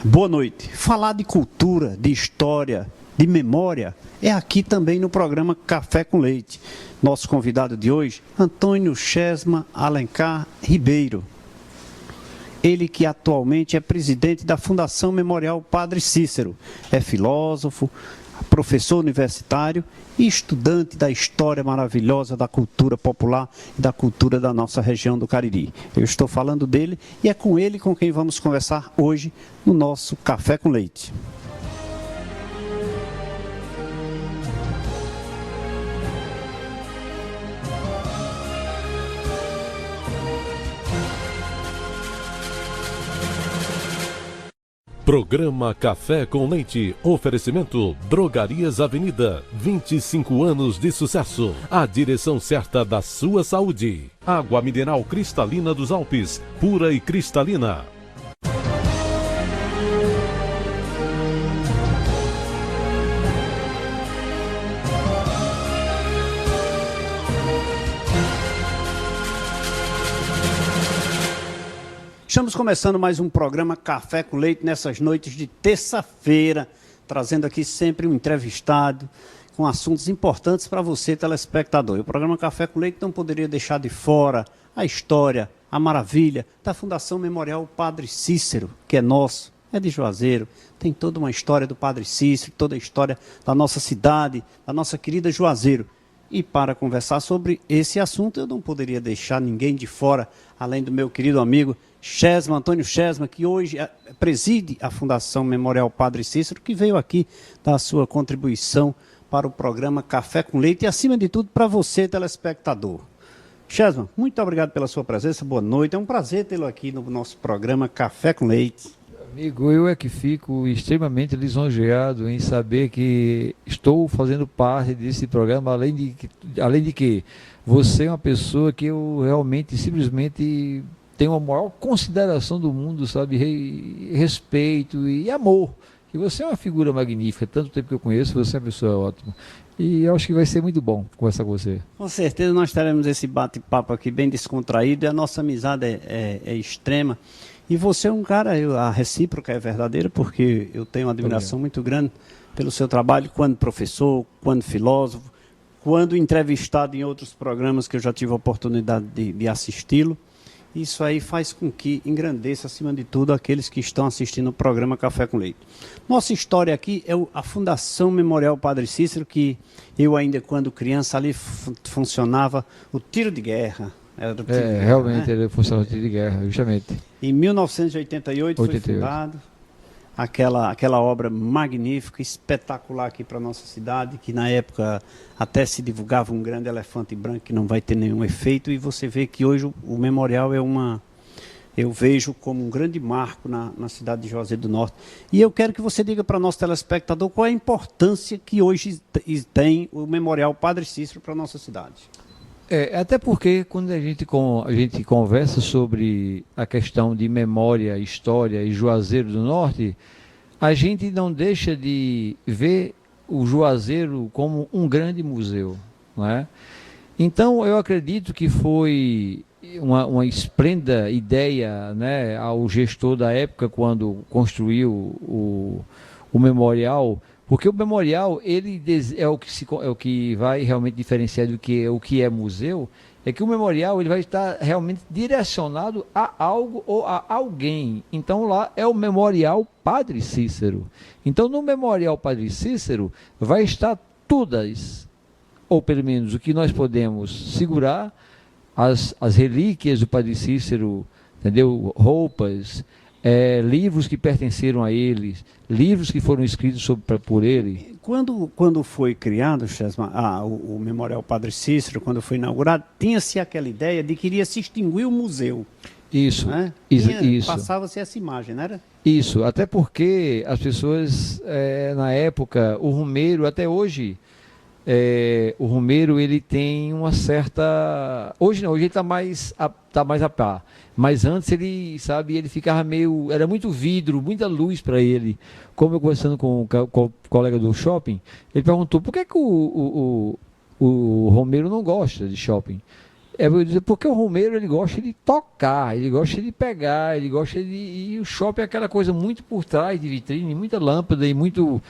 Boa noite. Falar de cultura, de história, de memória é aqui também no programa Café com Leite. Nosso convidado de hoje, Antônio Chesma Alencar Ribeiro. Ele que atualmente é presidente da Fundação Memorial Padre Cícero. É filósofo, professor universitário e estudante da história maravilhosa da cultura popular e da cultura da nossa região do Cariri. Eu estou falando dele e é com ele com quem vamos conversar hoje no nosso Café com Leite. Programa Café com Leite. Oferecimento Drogarias Avenida. 25 anos de sucesso. A direção certa da sua saúde. Água mineral cristalina dos Alpes. Pura e cristalina. Estamos começando mais um programa Café com Leite nessas noites de terça-feira, trazendo aqui sempre um entrevistado com assuntos importantes para você, telespectador. E o programa Café com Leite não poderia deixar de fora a história, a maravilha da Fundação Memorial Padre Cícero, que é nosso, é de Juazeiro, tem toda uma história do Padre Cícero, toda a história da nossa cidade, da nossa querida Juazeiro. E para conversar sobre esse assunto, eu não poderia deixar ninguém de fora, além do meu querido amigo Chesma, Antônio Chesma, que hoje preside a Fundação Memorial Padre Cícero, que veio aqui dar a sua contribuição para o programa Café com Leite e, acima de tudo, para você, telespectador. Chesma, muito obrigado pela sua presença, boa noite, é um prazer tê-lo aqui no nosso programa Café com Leite. Amigo, eu é que fico extremamente lisonjeado em saber que estou fazendo parte desse programa, além de que você é uma pessoa que eu realmente, simplesmente tenho a maior consideração do mundo, sabe, respeito e amor. E você é uma figura magnífica, tanto tempo que eu conheço, você é uma pessoa ótima. E eu acho que vai ser muito bom conversar com você. Com certeza nós teremos esse bate-papo aqui bem descontraído e a nossa amizade é extrema. E você é um cara, a recíproca é verdadeira, porque eu tenho uma admiração muito grande pelo seu trabalho, quando professor, quando filósofo, quando entrevistado em outros programas que eu já tive a oportunidade de assisti-lo. Isso aí faz com que engrandeça, acima de tudo, aqueles que estão assistindo o programa Café com Leite. Nossa história aqui é a Fundação Memorial Padre Cícero, que eu ainda, quando criança, ali funcionava o tiro de guerra. Realmente, ele funcionava o tiro de guerra, justamente. Em 1988 foi fundado aquela obra magnífica, espetacular aqui para a nossa cidade, que na época até se divulgava um grande elefante branco que não vai ter nenhum efeito, e você vê que hoje o memorial eu vejo como um grande marco na cidade de Juazeiro do Norte. E eu quero que você diga para o nosso telespectador qual é a importância que hoje tem o Memorial Padre Cícero para a nossa cidade. Até porque quando a gente conversa sobre a questão de memória, história e Juazeiro do Norte, a gente não deixa de ver o Juazeiro como um grande museu, não é? Então eu acredito que foi uma esplêndida ideia, né, ao gestor da época quando construiu o memorial. Porque o memorial, ele é o que vai realmente diferenciar do que o que é museu, é que o memorial ele vai estar realmente direcionado a algo ou a alguém. Então lá é o Memorial Padre Cícero. Então no Memorial Padre Cícero vai estar todas, ou pelo menos o que nós podemos segurar, as relíquias do Padre Cícero, entendeu? Roupas, livros que pertenceram a eles, livros que foram escritos por ele. Quando foi criado, Chesma, o Memorial Padre Cícero, quando foi inaugurado, tinha-se aquela ideia de que iria se extinguir o museu. Isso, né? Isso. Passava-se essa imagem, não era? Isso, até porque as pessoas, na época, o Romeiro, até hoje, o Romeiro ele tem uma certa... Hoje não, hoje ele está mais a par. Mas antes ele ficava meio... Era muito vidro, muita luz para ele. Como eu conversando com o colega do shopping, ele perguntou por que o Romeiro não gosta de shopping. vou dizer, porque o Romeiro ele gosta de tocar, ele gosta de pegar, ele gosta de. E o shopping é aquela coisa muito por trás de vitrine, muita lâmpada e muito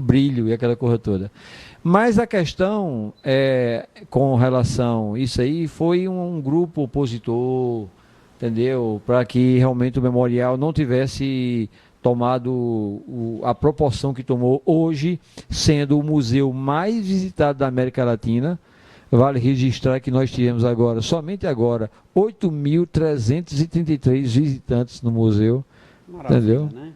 brilho e aquela coisa toda. Mas a questão com relação a isso aí foi um grupo opositor, entendeu? Para que realmente o memorial não tivesse tomado a proporção que tomou hoje, sendo o museu mais visitado da América Latina. Vale registrar que nós tivemos agora, somente agora, 8.333 visitantes no museu. Maravilha, entendeu? Né?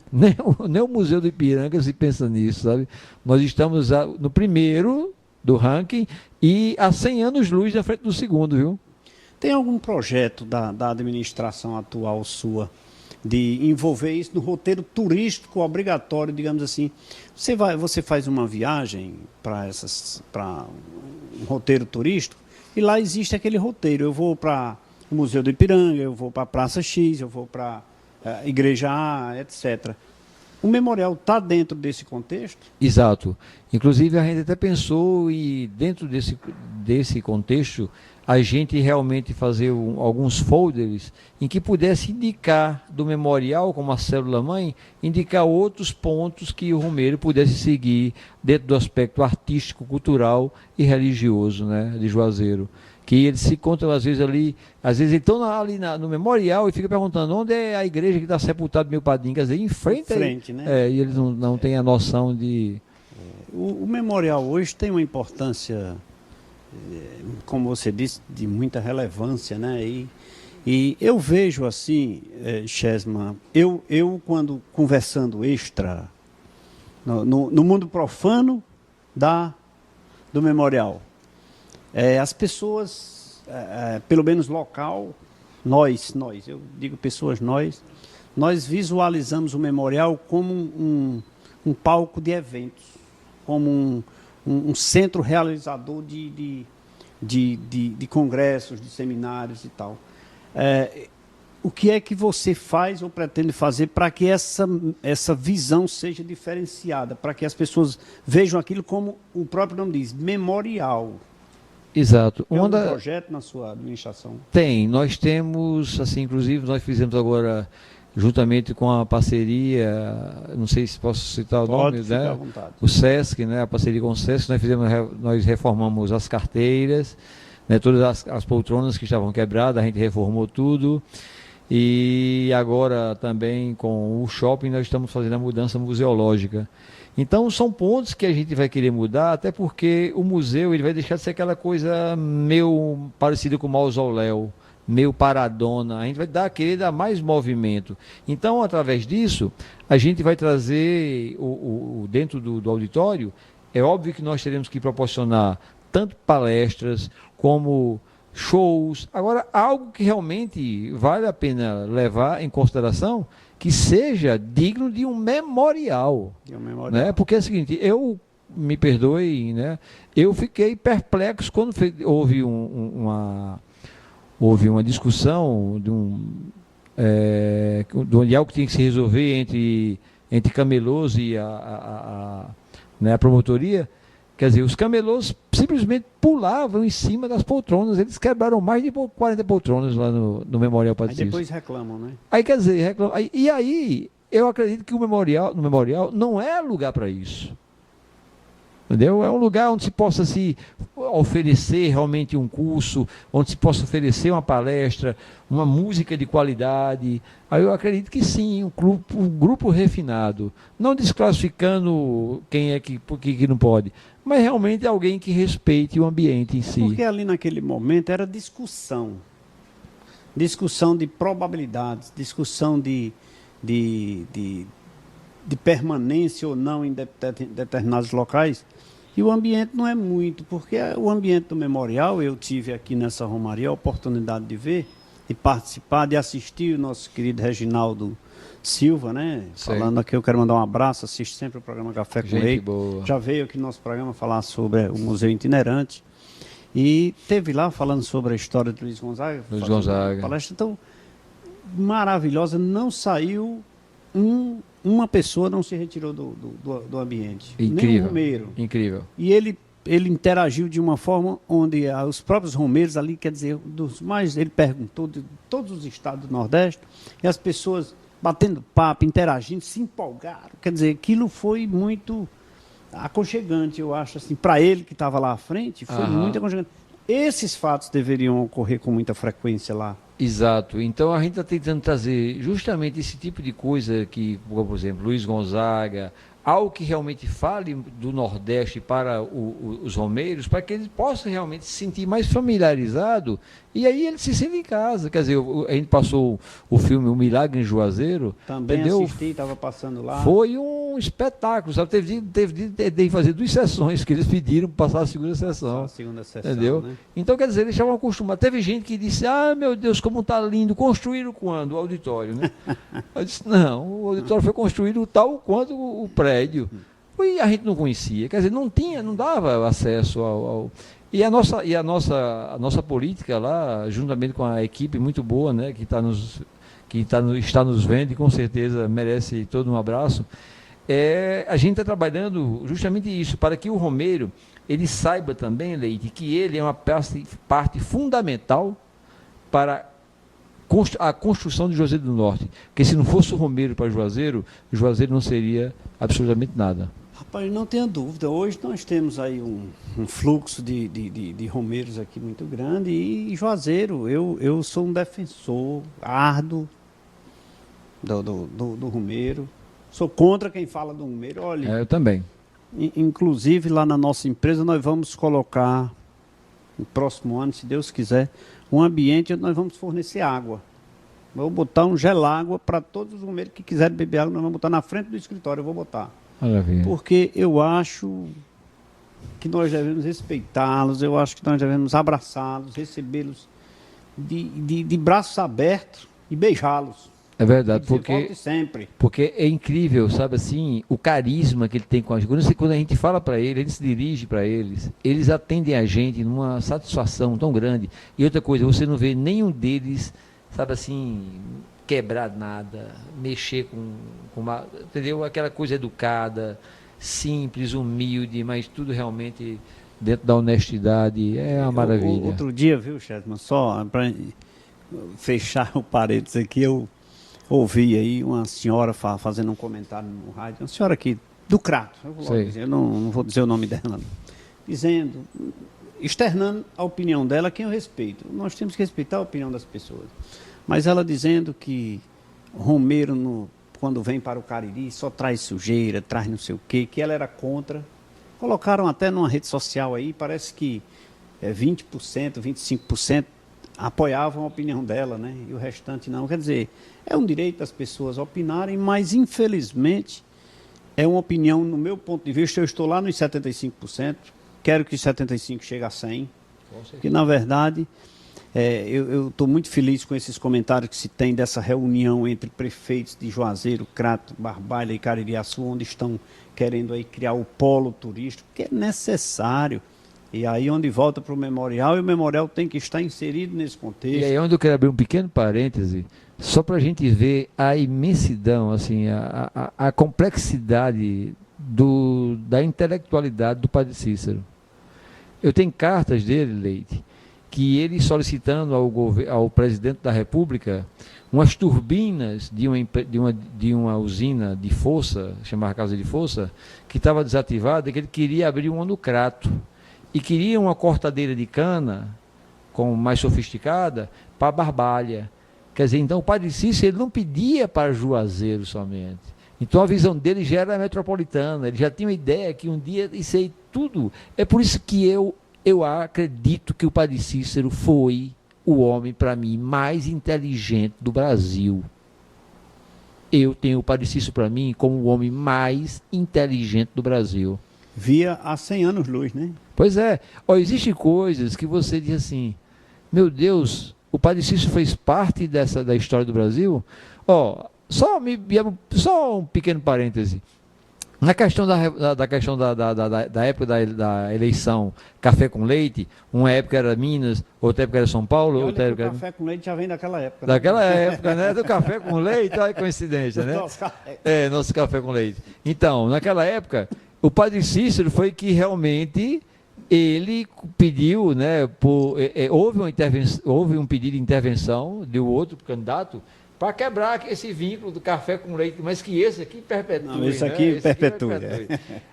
Nem o Museu do Ipiranga se pensa nisso, sabe? Nós estamos no primeiro do ranking e a 100 anos-luz na frente do segundo, viu? Tem algum projeto da administração atual sua de envolver isso no roteiro turístico obrigatório, digamos assim? Você faz uma viagem para um roteiro turístico e lá existe aquele roteiro. Eu vou para o Museu do Ipiranga, eu vou para a Praça X, eu vou para a Igreja A, etc. O memorial está dentro desse contexto? Exato. Inclusive, a gente até pensou e dentro desse contexto, a gente realmente fazer alguns folders em que pudesse indicar do memorial, como a célula-mãe, indicar outros pontos que o Romeiro pudesse seguir dentro do aspecto artístico, cultural e religioso, né, de Juazeiro. Que eles se encontram às vezes ali, às vezes eles estão ali no memorial e ficam perguntando onde é a igreja que está sepultado meu padrinho, quer dizer, em frente aí, né? E eles não têm a noção de... O memorial hoje tem uma importância, como você disse, de muita relevância, né? E eu vejo assim, Chesma, eu quando conversando extra, no mundo profano do memorial, as pessoas, pelo menos local, nós, eu digo pessoas, nós visualizamos o memorial como um palco de eventos, como um centro realizador de congressos, de seminários e tal. O que é que você faz ou pretende fazer para que essa visão seja diferenciada, para que as pessoas vejam aquilo como o próprio nome diz, memorial? Exato. Tem algum projeto na sua administração? Tem. Nós temos, assim, inclusive nós fizemos agora, juntamente com a parceria, não sei se posso citar o nome, né? À vontade. O SESC, né? A parceria com o SESC, nós reformamos as carteiras, né? Todas as poltronas que estavam quebradas, a gente reformou tudo. E agora também com o shopping nós estamos fazendo a mudança museológica. Então são pontos que a gente vai querer mudar, até porque o museu ele vai deixar de ser aquela coisa meio parecida com o mausoléu, meio paradona. A gente vai querer dar mais movimento. Então, através disso, a gente vai trazer dentro do auditório, é óbvio que nós teremos que proporcionar tanto palestras como shows. Agora, algo que realmente vale a pena levar em consideração, que seja digno de um memorial. Né? Porque é o seguinte, me perdoe, né? Eu fiquei perplexo quando houve uma discussão de algo que tinha que se resolver entre camelôs e a promotoria. Quer dizer, os camelôs simplesmente pulavam em cima das poltronas. Eles quebraram mais de 40 poltronas lá no Memorial Padre Cícero. Aí depois reclamam, né? Aí, quer dizer, reclamam. E aí, eu acredito que no memorial não é lugar para isso. Entendeu? É um lugar onde se possa se oferecer realmente um curso, onde se possa oferecer uma palestra, uma música de qualidade. Aí eu acredito que sim, um grupo refinado, não desclassificando quem é que não pode, mas realmente alguém que respeite o ambiente em si. Porque ali naquele momento era discussão de probabilidades, discussão de permanência ou não em determinados locais, e o ambiente não é muito, porque o ambiente do memorial, eu tive aqui nessa Romaria a oportunidade de ver, de participar, de assistir o nosso querido Reginaldo Silva, né? Sim. Falando aqui, eu quero mandar um abraço, assiste sempre o programa Café com Leite. Já veio aqui no nosso programa falar sobre o Museu Itinerante, e teve lá falando sobre a história de Luiz Gonzaga. Luiz Gonzaga. Palestra tão maravilhosa, não saiu uma pessoa não se retirou do ambiente. Incrível. Nem um Romeiro. Incrível. E ele ele interagiu de uma forma onde os próprios romeiros ali, quer dizer, ele perguntou de todos os estados do Nordeste, e as pessoas batendo papo, interagindo, se empolgaram. Quer dizer, aquilo foi muito aconchegante, eu acho, assim, para ele que estava lá à frente, foi muito aconchegante. Esses fatos deveriam ocorrer com muita frequência lá. Exato. Então a gente está tentando trazer justamente esse tipo de coisa que, por exemplo, Luiz Gonzaga, algo que realmente fale do Nordeste para os romeiros, para que eles possam realmente se sentir mais familiarizado, e aí eles se sentem em casa. Quer dizer, a gente passou o filme O Milagre em Juazeiro. Também entendeu? assisti, estava passando lá. Foi um espetáculo, sabe? Teve de fazer 2 sessões que eles pediram para passar a segunda sessão. A segunda sessão, entendeu? Né? Então, quer dizer, eles estavam acostumados. Teve gente que disse, meu Deus, como está lindo. Construíram quando? O auditório, né? Eu disse, não, o auditório foi construído tal quanto o prédio. E a gente não conhecia, quer dizer, não dava acesso ao... E a nossa política lá, juntamente com a equipe muito boa, né, que está nos vendo e com certeza merece todo um abraço, a gente está trabalhando justamente isso, para que o romeiro, ele saiba também, Leite, que ele é uma parte fundamental para a construção de Juazeiro do Norte. Porque se não fosse o romeiro para Juazeiro não seria absolutamente nada. Rapaz, não tenha dúvida. Hoje nós temos aí um fluxo de romeiros aqui muito grande e Juazeiro, eu sou um defensor árduo do romeiro. Sou contra quem fala do romeiro. Olha, eu também. Inclusive lá na nossa empresa nós vamos colocar no próximo ano, se Deus quiser, um ambiente onde nós vamos fornecer água. Vou botar um gelágua para todos os romeiros que quiserem beber água, nós vamos botar na frente do escritório, eu vou botar. Maravilha. Porque eu acho que nós devemos respeitá-los, eu acho que nós devemos abraçá-los, recebê-los de braços abertos e beijá-los. É verdade, porque é incrível, sabe assim, o carisma que ele tem com a gente. Quando a gente fala para ele, ele se dirige para eles atendem a gente numa satisfação tão grande. E outra coisa, você não vê nenhum deles, sabe assim, quebrar nada, mexer com uma, entendeu? Aquela coisa educada, simples, humilde, mas tudo realmente dentro da honestidade. É uma maravilha. Outro dia, viu, Chetman, só para fechar o parênteses aqui, eu ouvi aí uma senhora fazendo um comentário no rádio, uma senhora aqui do Crato, eu não vou dizer o nome dela, dizendo, externando a opinião dela, que eu respeito. Nós temos que respeitar a opinião das pessoas. Mas ela dizendo que romeiro, quando vem para o Cariri, só traz sujeira, traz não sei o quê, que ela era contra. Colocaram até numa rede social aí, parece que 20%, 25% apoiavam a opinião dela, né? E o restante não. Quer dizer, é um direito das pessoas opinarem, mas infelizmente é uma opinião, no meu ponto de vista, eu estou lá nos 75%, quero que os 75% chegue a 100%, porque na verdade eu estou muito feliz com esses comentários que se tem dessa reunião entre prefeitos de Juazeiro, Crato, Barbalha e Caririaçu, onde estão querendo aí criar o polo turístico, que é necessário. E aí onde volta para o memorial, e o memorial tem que estar inserido nesse contexto. E aí onde eu quero abrir um pequeno parêntese, só para a gente ver a imensidão, assim, a complexidade da intelectualidade do Padre Cícero. Eu tenho cartas dele, Leite, que ele solicitando ao presidente da República umas turbinas de uma usina de força, chamada Casa de Força, que estava desativada, que ele queria abrir uma no Crato. E queria uma cortadeira de cana, mais sofisticada, para Barbalha. Quer dizer, então o Padre Cícero ele não pedia para Juazeiro somente. Então a visão dele já era metropolitana, ele já tinha uma ideia que um dia isso aí tudo. É por isso que eu acredito que o Padre Cícero foi o homem, para mim, mais inteligente do Brasil. Eu tenho o Padre Cícero, para mim, como o homem mais inteligente do Brasil. Via há 100 anos luz, né? Pois é. Existem coisas que você diz assim, meu Deus, o Padre Cícero fez parte da história do Brasil? Só um pequeno parêntese. Na questão da época da eleição, café com leite, uma época era Minas, outra época era São Paulo, outra época era... O café com leite já vem daquela época. Daquela época, né? Do café com leite, olha que coincidência, né? Nosso café com leite. Então, naquela época, o Padre Cícero foi que realmente ele pediu, né, houve um pedido de intervenção do outro candidato para quebrar esse vínculo do café com leite, mas que esse aqui perpetue. Não, esse aqui, né? Perpetue.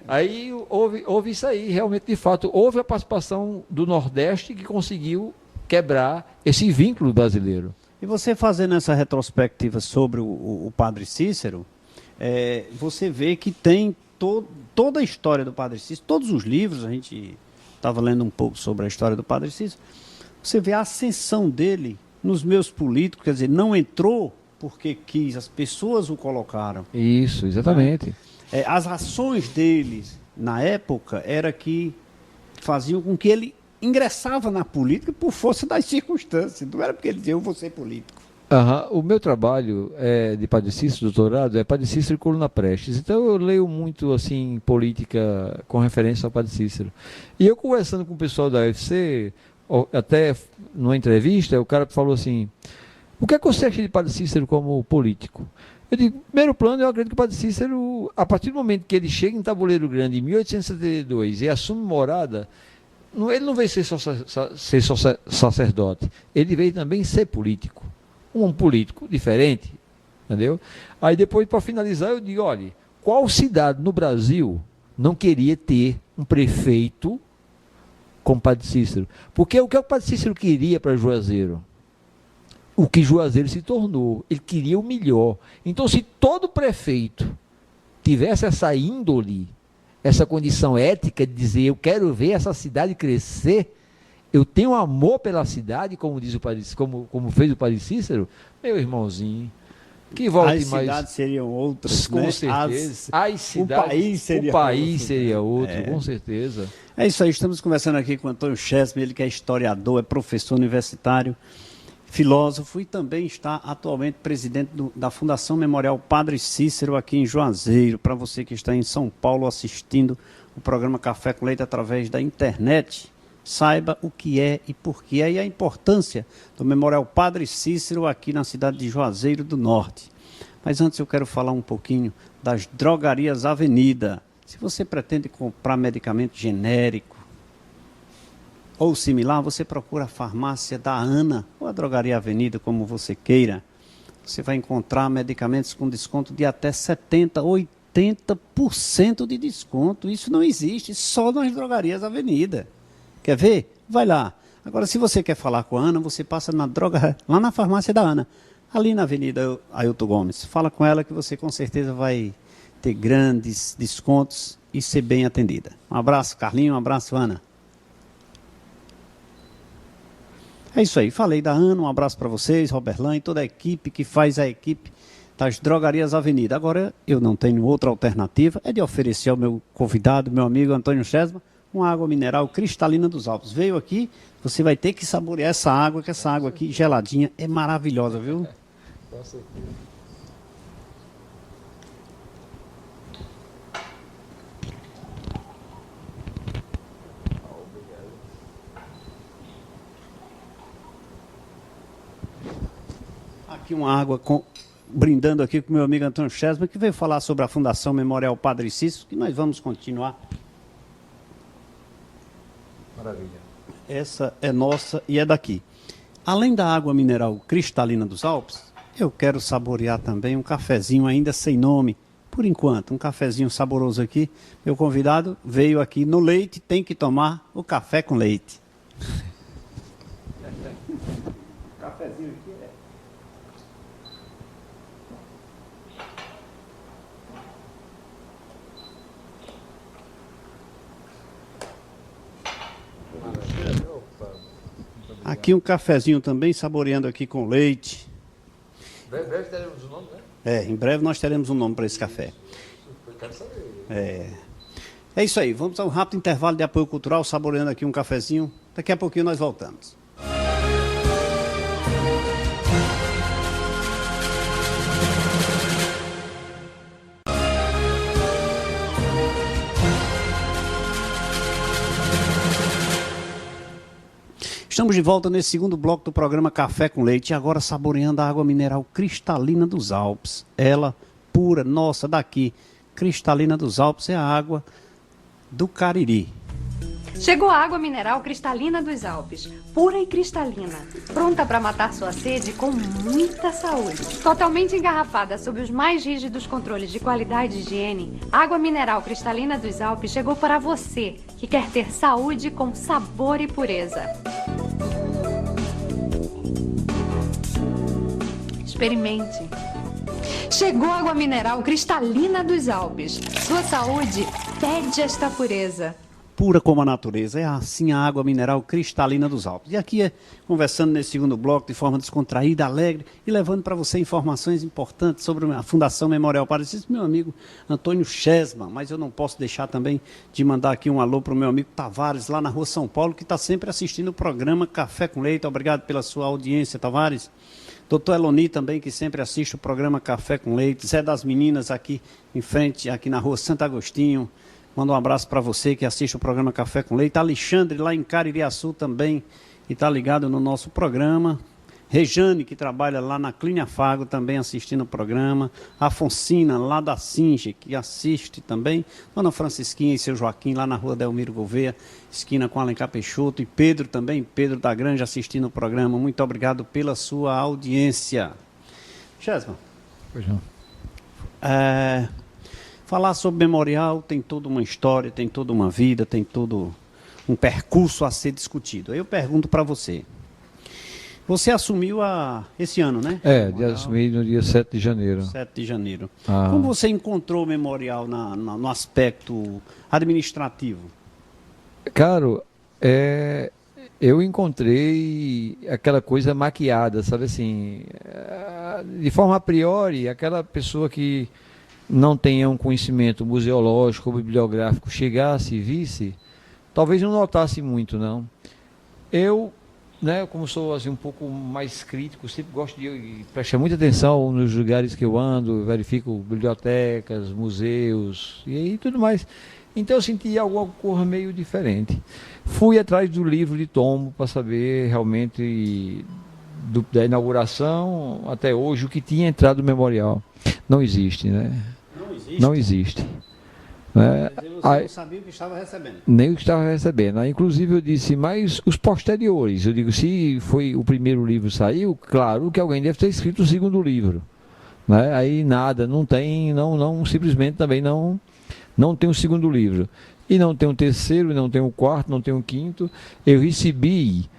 Aí houve isso aí, realmente, de fato, houve a participação do Nordeste que conseguiu quebrar esse vínculo brasileiro. E você fazendo essa retrospectiva sobre o Padre Cícero, você vê que tem toda a história do Padre Cícero, todos os livros, a gente estava lendo um pouco sobre a história do Padre Cícero, você vê a ascensão dele nos meios políticos, quer dizer, não entrou porque quis, as pessoas o colocaram. Isso, exatamente. As ações dele na época era que faziam com que ele ingressava na política por força das circunstâncias, não era porque ele dizia eu vou ser político. O meu trabalho de Padre Cícero, doutorado, é Padre Cícero e Coluna Prestes. Então eu leio muito assim política com referência ao Padre Cícero. E eu conversando com o pessoal da UFC, até numa entrevista, o cara falou assim: o que é que você acha de Padre Cícero como político? Eu digo, primeiro plano, eu acredito que o Padre Cícero, a partir do momento que ele chega em Tabuleiro Grande, em 1872, e assume morada, ele não veio ser só sacerdote, ele veio também ser político. Um político diferente, entendeu? Aí depois, para finalizar, eu digo, olha, qual cidade no Brasil não queria ter um prefeito como Padre Cícero? Porque o que o Padre Cícero queria para Juazeiro? O que Juazeiro se tornou. Ele queria o melhor. Então, se todo prefeito tivesse essa índole, essa condição ética de dizer, eu quero ver essa cidade crescer, eu tenho amor pela cidade, como diz o Padre, como fez o Padre Cícero, meu irmãozinho, que volte mais. As cidades seriam outras, com né? certeza. As cidades, o país seria outro, com certeza. É isso aí, estamos conversando aqui com o Antônio Chesme, ele que é historiador, é professor universitário, filósofo e também está atualmente presidente da Fundação Memorial Padre Cícero aqui em Juazeiro. Para você que está em São Paulo assistindo o programa Café com Leite através da internet, saiba o que é e por que é e a importância do Memorial Padre Cícero aqui na cidade de Juazeiro do Norte. Mas antes eu quero falar um pouquinho das drogarias Avenida. Se você pretende comprar medicamento genérico ou similar, você procura a farmácia da Ana ou a drogaria Avenida, como você queira. Você vai encontrar medicamentos com desconto de até 70%, 80% de desconto. Isso não existe, só nas drogarias Avenida. Quer ver? Vai lá. Agora, se você quer falar com a Ana, você passa lá na farmácia da Ana, ali na Avenida Ailton Gomes. Fala com ela que você com certeza vai ter grandes descontos e ser bem atendida. Um abraço, Carlinho. Um abraço, Ana. É isso aí. Falei da Ana. Um abraço para vocês, Roberlan e toda a equipe que faz a equipe das drogarias Avenida. Agora, eu não tenho outra alternativa, é de oferecer ao meu convidado, meu amigo Antônio Chesma, uma água mineral cristalina dos Alpes. Veio aqui, você vai ter que saborear essa água, que essa água aqui geladinha é maravilhosa, viu? Com certeza. Aqui uma água brindando aqui com o meu amigo Antônio Chesma, que veio falar sobre a Fundação Memorial Padre Cícero, que nós vamos continuar. Maravilha. Essa é nossa e é daqui. Além da água mineral cristalina dos Alpes, eu quero saborear também um cafezinho ainda sem nome, por enquanto, um cafezinho saboroso aqui. Meu convidado veio aqui no leite, tem que tomar o café com leite. Cafezinho aqui é... Aqui um cafezinho também, saboreando aqui com leite. Em breve teremos um nome, né? Em breve nós teremos um nome para esse café. Eu quero saber. É isso aí, vamos a um rápido intervalo de apoio cultural, saboreando aqui um cafezinho. Daqui a pouquinho nós voltamos. Estamos de volta nesse segundo bloco do programa Café com Leite, e agora saboreando a água mineral cristalina dos Alpes. Ela pura, nossa, daqui. Cristalina dos Alpes é a água do Cariri. Chegou a água mineral cristalina dos Alpes, pura e cristalina, pronta para matar sua sede com muita saúde. Totalmente engarrafada sob os mais rígidos controles de qualidade e higiene, a água mineral cristalina dos Alpes chegou para você, que quer ter saúde com sabor e pureza. Experimente. Chegou a água mineral cristalina dos Alpes. Sua saúde pede esta pureza. Pura como a natureza, é assim a água mineral cristalina dos Alpes. E aqui conversando nesse segundo bloco de forma descontraída, alegre e levando para você informações importantes sobre a Fundação Memorial Padre Cícero, meu amigo Antônio Chesma. Mas eu não posso deixar também de mandar aqui um alô para o meu amigo Tavares, lá na Rua São Paulo, que está sempre assistindo o programa Café com Leite. Obrigado pela sua audiência, Tavares. Doutor Eloni também, que sempre assiste o programa Café com Leite. Zé das Meninas aqui em frente, aqui na Rua Santo Agostinho. Manda um abraço para você que assiste o programa Café com Leite. Alexandre, lá em Caririaçu também, e está ligado no nosso programa. Rejane, que trabalha lá na Clínica Fago, também assistindo o programa. Afonsina, lá da Singe, que assiste também. Dona Francisquinha e seu Joaquim, lá na Rua Delmiro Gouveia, esquina com Alencar Peixoto. E Pedro também, Pedro da Granja, assistindo o programa. Muito obrigado pela sua audiência. Chesma. Pois não. Falar sobre memorial tem toda uma história, tem toda uma vida, tem todo um percurso a ser discutido. Aí eu pergunto para você. Você assumiu esse ano, né? Assumi no dia 7 de janeiro. 7 de janeiro. Como você encontrou o memorial no aspecto administrativo? Caro, eu encontrei aquela coisa maquiada, sabe assim, de forma a priori, aquela pessoa que não tenha um conhecimento museológico ou bibliográfico chegasse e visse, talvez não notasse muito, não. Eu, como sou assim, um pouco mais crítico, sempre gosto de prestar muita atenção nos lugares que eu ando, verifico bibliotecas, museus e tudo mais. Então eu senti alguma coisa meio diferente. Fui atrás do livro de tombo para saber realmente da inauguração até hoje o que tinha entrado no memorial. Não existe, né? Não existe. Né? Você não sabia o que estava recebendo. Nem o que estava recebendo. Aí, inclusive eu disse, mas os posteriores, eu digo, se foi o primeiro livro saiu, claro que alguém deve ter escrito o segundo livro. Né? Aí nada, não tem, simplesmente também não tem o segundo livro. E não tem o terceiro, não tem o quarto, não tem o quinto. Eu recebi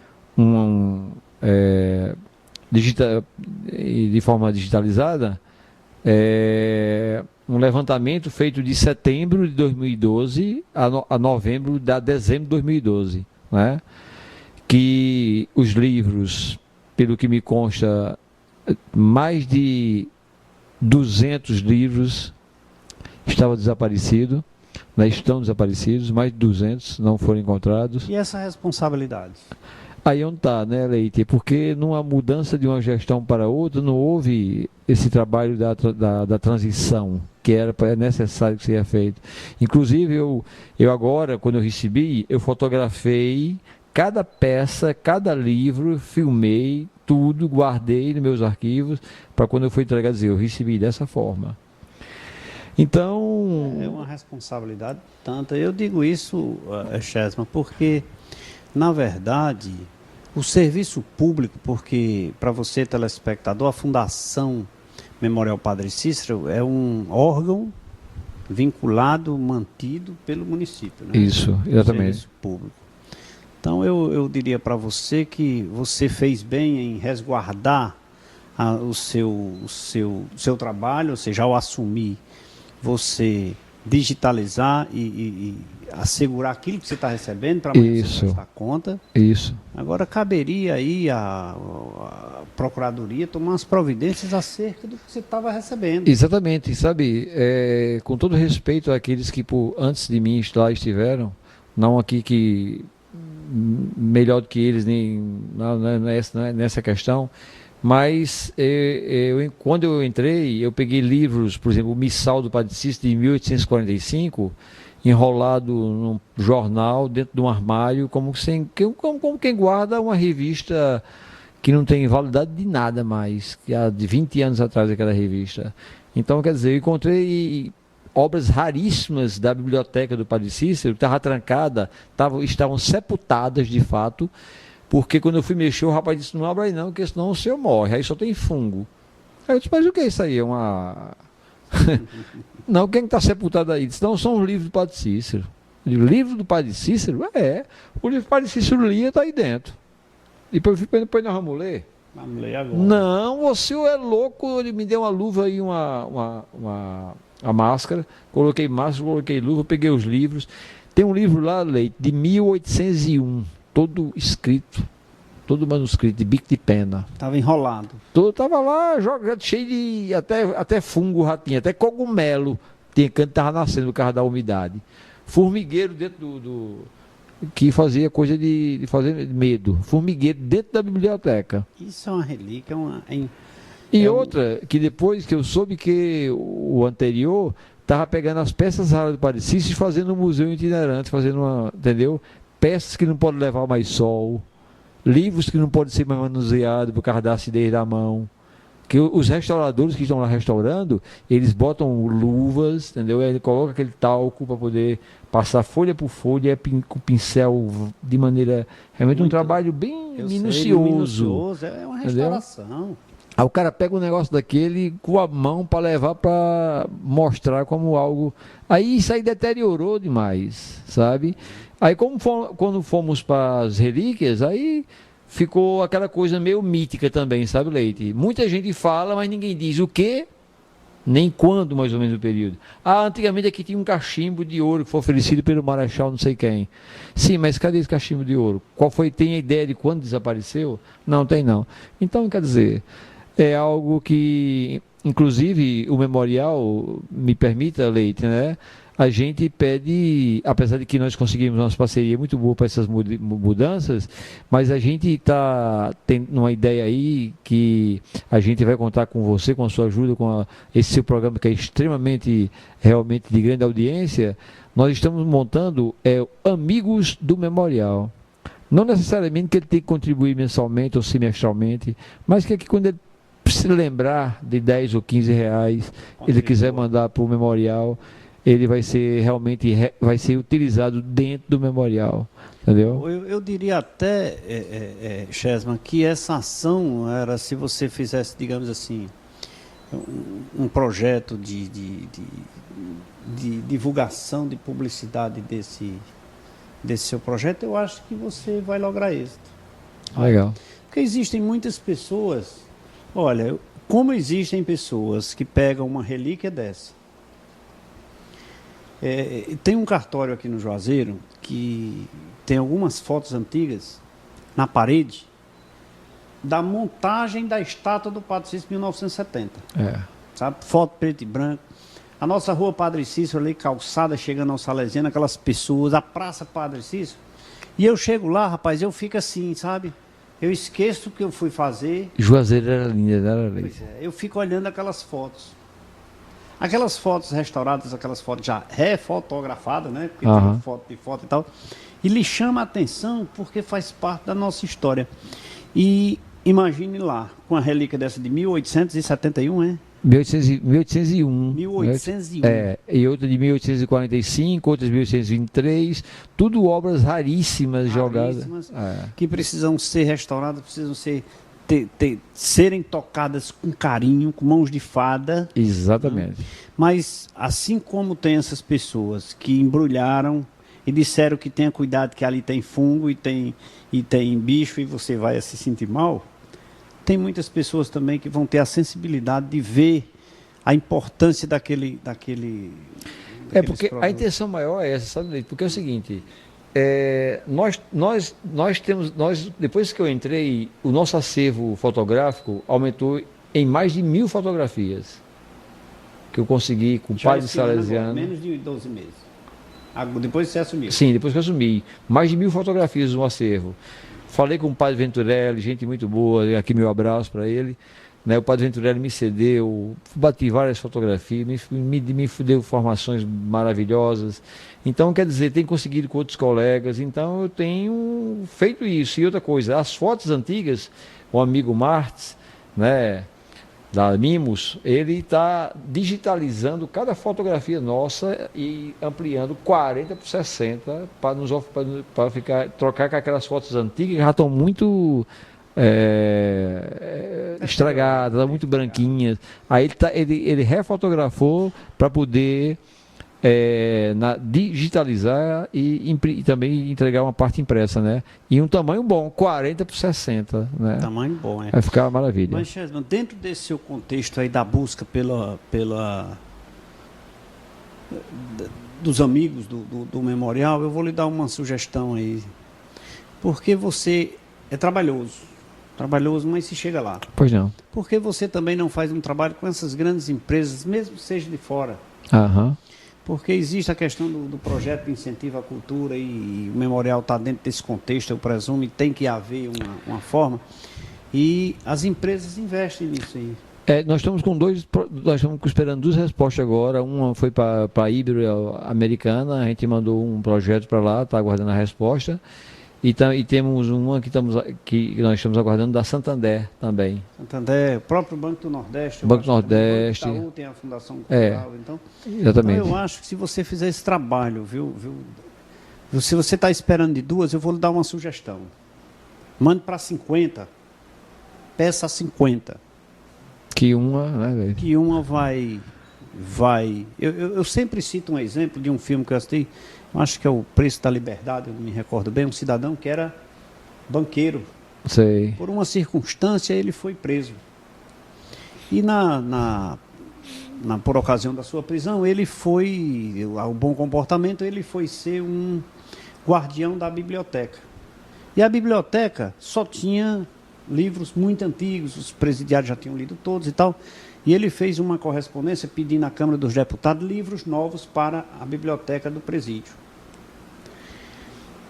de forma digitalizada um levantamento feito de setembro de 2012 a dezembro de 2012, né? Que os livros, pelo que me consta, mais de 200 livros estavam desaparecidos, né? Estão desaparecidos, mais de 200 não foram encontrados. E essa responsabilidade? Aí onde está, né, Leite? Porque numa mudança de uma gestão para outra, não houve esse trabalho da transição, que era necessário que seja feito. Inclusive, eu agora, quando eu recebi, eu fotografei cada peça, cada livro, filmei tudo, guardei nos meus arquivos, para quando eu for entregar, dizer, eu recebi dessa forma. Então... É uma responsabilidade tanta. Eu digo isso, Chesma, porque... Na verdade, o serviço público, porque para você, telespectador, a Fundação Memorial Padre Cícero é um órgão vinculado, mantido pelo município. Né? Isso, exatamente. Serviço público. Então, eu diria para você que você fez bem em resguardar o seu trabalho, ou seja, ao assumir, você digitalizar e assegurar aquilo que você está recebendo para você prestar conta. Isso. Agora caberia aí a Procuradoria tomar umas providências acerca do que você estava recebendo. Exatamente, sabe, com todo respeito àqueles que antes de mim lá estiveram, não aqui que melhor do que eles, nem nessa questão, mas quando eu entrei, eu peguei livros, por exemplo, o Missal do Padre Cícero de 1845, enrolado num jornal, dentro de um armário, como quem guarda uma revista que não tem validade de nada mais, que há de 20 anos atrás aquela revista. Então, quer dizer, eu encontrei obras raríssimas da biblioteca do Padre Cícero, estava trancada, estavam sepultadas de fato, porque quando eu fui mexer, o rapaz disse, não abra aí não, porque senão o senhor morre, aí só tem fungo. Aí eu disse, mas o que é isso aí? É uma... Não, quem está sepultado aí? Disse, não, são os livros do Padre Cícero. O livro do Padre Cícero? É, o livro do Padre Cícero lia, está aí dentro. E depois nós vamos ler. Vamos ler agora. Não, você é louco, ele me deu uma luva e uma máscara, coloquei máscara, coloquei luva, peguei os livros. Tem um livro lá, Leite, de 1801, todo escrito, todo manuscrito, de bico de pena. Estava enrolado. Estava lá jogado, cheio de até fungo, ratinho, até cogumelo. Tinha canto, estava nascendo por causa da umidade. Formigueiro dentro que fazia coisa de fazer medo. Formigueiro dentro da biblioteca. Isso é uma relíquia, outra, que depois que eu soube que o anterior estava pegando as peças raras do Padre Cícero e fazendo um museu itinerante, entendeu? Peças que não podem levar mais sol, livros que não podem ser mais manuseados por causa da acidez da mão. Que os restauradores que estão lá restaurando, eles botam luvas, entendeu? Ele coloca aquele talco para poder passar folha por folha com pincel de maneira... Realmente um trabalho bem minucioso. É uma restauração. Aí o cara pega um negócio daquele com a mão para levar para mostrar como algo... Aí isso aí deteriorou demais, sabe? Aí quando fomos para as relíquias, aí... ficou aquela coisa meio mítica também, sabe, Leite? Muita gente fala, mas ninguém diz o quê, nem quando, mais ou menos, o período. Antigamente aqui tinha um cachimbo de ouro que foi oferecido pelo Marechal não sei quem. Sim, mas cadê esse cachimbo de ouro? Tem a ideia de quando desapareceu? Não, tem não. Então, quer dizer, é algo que, inclusive, o memorial, me permita, Leite, né? A gente pede, apesar de que nós conseguimos uma parceria muito boa para essas mudanças, mas a gente está tendo uma ideia aí que a gente vai contar com você, com a sua ajuda, esse seu programa que é extremamente, realmente de grande audiência. Nós estamos montando Amigos do Memorial. Não necessariamente que ele tem que contribuir mensalmente ou semestralmente, mas que quando ele se lembrar de 10 ou 15 reais, ele quiser mandar para o memorial, ele vai ser realmente utilizado dentro do memorial, entendeu? Eu diria até, Chesman, que essa ação era, se você fizesse, digamos assim, um projeto de divulgação, de publicidade desse seu projeto, eu acho que você vai lograr êxito. Legal. Porque existem muitas pessoas, olha, como existem pessoas que pegam uma relíquia dessa, tem um cartório aqui no Juazeiro que tem algumas fotos antigas na parede da montagem da estátua do Padre Cícero em 1970. Sabe? Foto preto e branco. A nossa rua Padre Cícero ali, calçada, chegando ao Salesiano, aquelas pessoas, a Praça Padre Cícero. E eu chego lá, rapaz, eu fico assim, sabe? Eu esqueço o que eu fui fazer. Juazeiro era linda, era linda. Eu fico olhando aquelas fotos. Aquelas fotos restauradas, aquelas fotos já refotografadas, né? Porque tem foto de foto e tal. E lhe chama a atenção porque faz parte da nossa história. E imagine lá, com a relíquia dessa de 1871, é? 1801. 1801. E outra de 1845, outras de 1823, tudo obras raríssimas jogadas. Que precisam ser restauradas, precisam serem tocadas com carinho, com mãos de fada. Exatamente. Né? Mas, assim como tem essas pessoas que embrulharam e disseram que tenha cuidado que ali tem fungo e tem bicho e você vai se sentir mal, tem muitas pessoas também que vão ter a sensibilidade de ver a importância daquele porque produtos. A intenção maior é essa, sabe? Porque é o seguinte... nós temos, depois que eu entrei, o nosso acervo fotográfico aumentou em mais de 1000 fotografias que eu consegui com o Padre Salesiano. Menos de 12 meses. Depois você assumiu? Sim, depois que eu assumi. Mais de 1000 fotografias no acervo. Falei com o Padre Venturelli, gente muito boa, aqui meu abraço para ele. Né, o Padre Venturelli me cedeu, bati várias fotografias, me deu informações maravilhosas. Então, quer dizer, tenho conseguido com outros colegas, então eu tenho feito isso. E outra coisa, as fotos antigas, o amigo Martins, né, da Mimos, ele está digitalizando cada fotografia nossa e ampliando 40 por 60 para trocar com aquelas fotos antigas que já estão muito estragadas, muito branquinhas. Aí ele refotografou para poder digitalizar e também entregar uma parte impressa, né? E um tamanho bom, 40 por 60, né? Tamanho bom, Vai ficar uma maravilha. Mas, Chesman, dentro desse seu contexto aí da busca dos amigos do memorial, eu vou lhe dar uma sugestão aí. Porque você é trabalhoso, mas se chega lá. Pois não. Porque você também não faz um trabalho com essas grandes empresas, mesmo que seja de fora. Aham. Porque existe a questão do projeto de incentivo à cultura e o memorial está dentro desse contexto, eu presumo, e tem que haver uma forma. E as empresas investem nisso aí. Nós estamos esperando 2 respostas agora. Uma foi para a Ibero-Americana, a gente mandou um projeto para lá, está aguardando a resposta. E temos uma que nós estamos aguardando da Santander também. Santander, o próprio Banco do Nordeste. Banco do Nordeste. O Itaú tem a Fundação Cultural. Exatamente. Então eu acho que se você fizer esse trabalho, se você está esperando de 2, eu vou lhe dar uma sugestão. Mande para 50, peça 50. Que uma, né, velho? Que uma vai. Eu sempre cito um exemplo de um filme que eu assisti. Acho que é O Preço da Liberdade, eu não me recordo bem, um cidadão que era banqueiro. Sei. Por uma circunstância, ele foi preso. E por ocasião da sua prisão, ele foi, ao bom comportamento, ele foi ser um guardião da biblioteca. E a biblioteca só tinha livros muito antigos, os presidiários já tinham lido todos e tal. E ele fez uma correspondência pedindo à Câmara dos Deputados livros novos para a biblioteca do presídio.